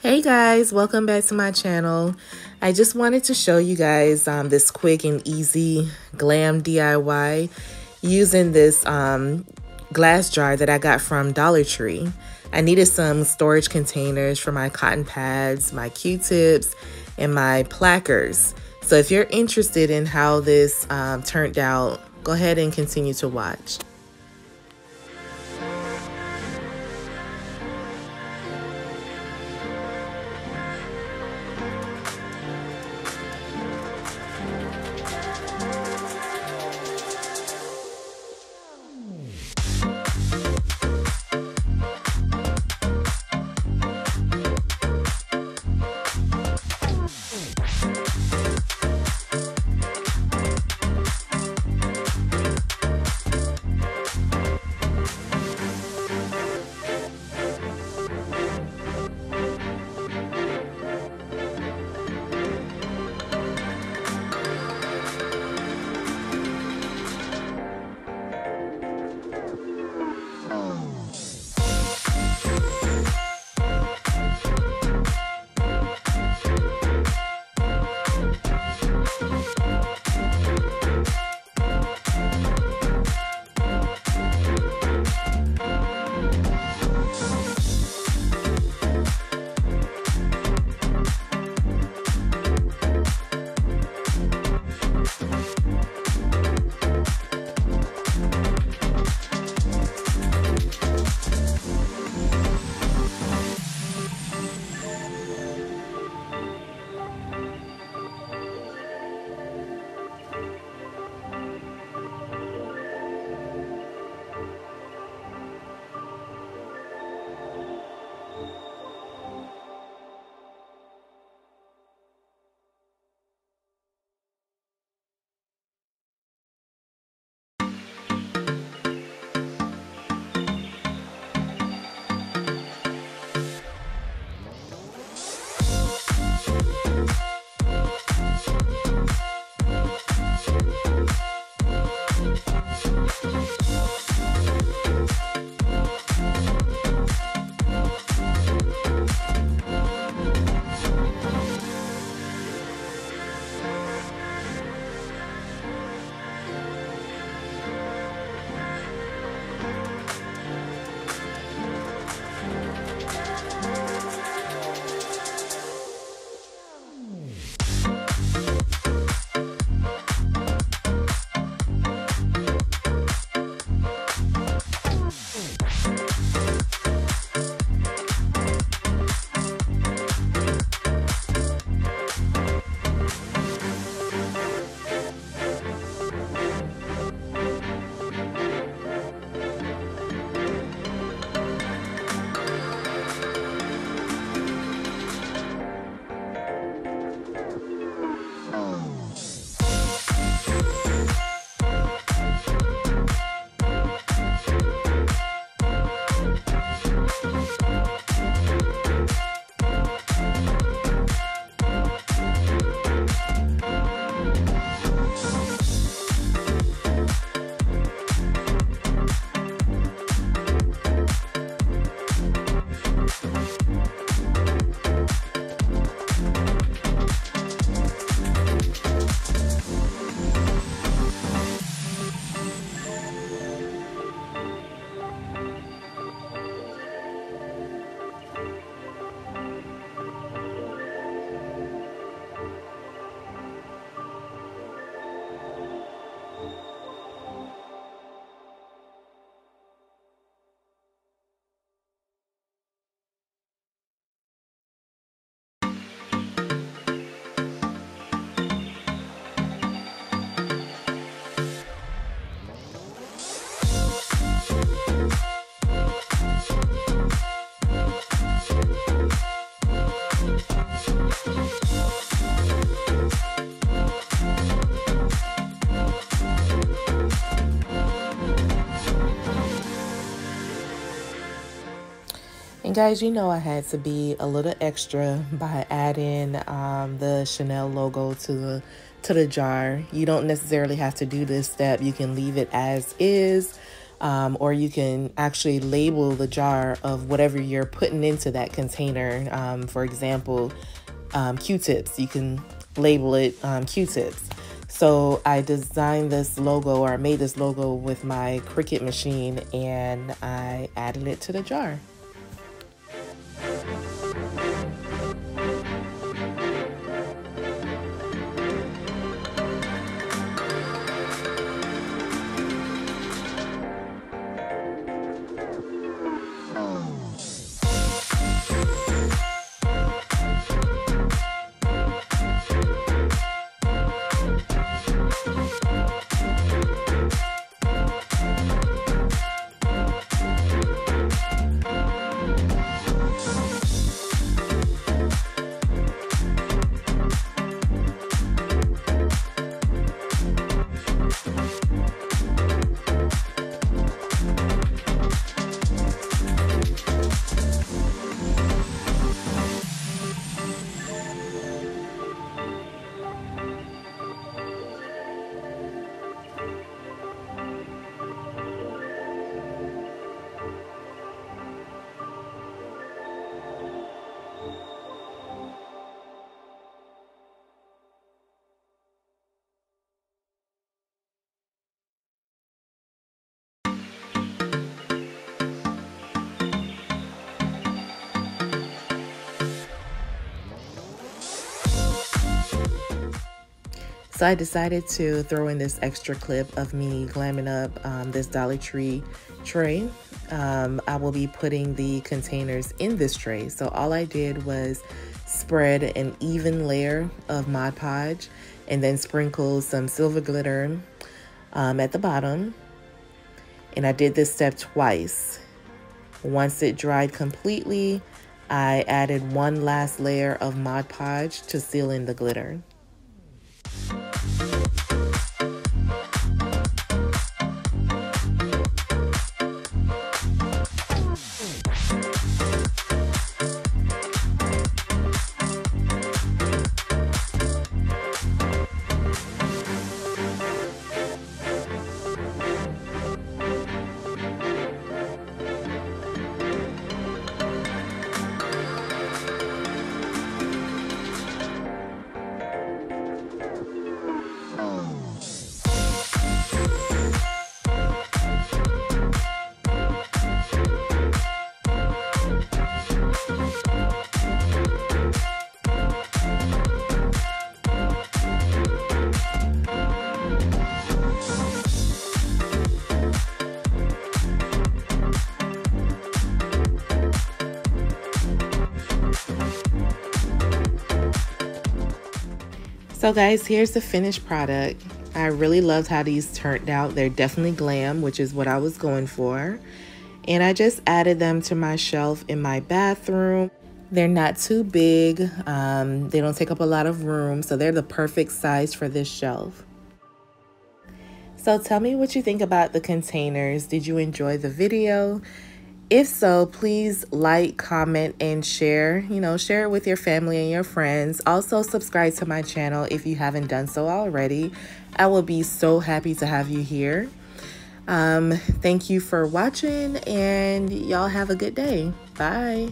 Hey guys, welcome back to my channel. I just wanted to show you guys this quick and easy glam DIY using this glass jar that I got from Dollar Tree. I needed some storage containers for my cotton pads, my Q-tips, and my plackers. So if you're interested in how this turned out, go ahead and continue to watch. And guys, you know I had to be a little extra by adding the Chanel logo to the jar. You don't necessarily have to do this step. You can leave it as is, or you can actually label the jar of whatever you're putting into that container. For example, Q-tips. You can label it Q-tips. So I designed this logo, or I made this logo with my Cricut machine, and I added it to the jar. So I decided to throw in this extra clip of me glamming up this Dollar Tree tray. I will be putting the containers in this tray. So all I did was spread an even layer of Mod Podge and then sprinkle some silver glitter at the bottom. And I did this step twice. Once it dried completely, I added one last layer of Mod Podge to seal in the glitter. So guys, here's the finished product. I really loved how these turned out. They're definitely glam, which is what I was going for. And I just added them to my shelf in my bathroom. They're not too big. They don't take up a lot of room, so they're the perfect size for this shelf. So tell me what you think about the containers. Did you enjoy the video? If so, please like, comment, and share. Share it with your family and your friends. Also, subscribe to my channel if you haven't done so already. I will be so happy to have you here. Thank you for watching, and y'all have a good day. Bye.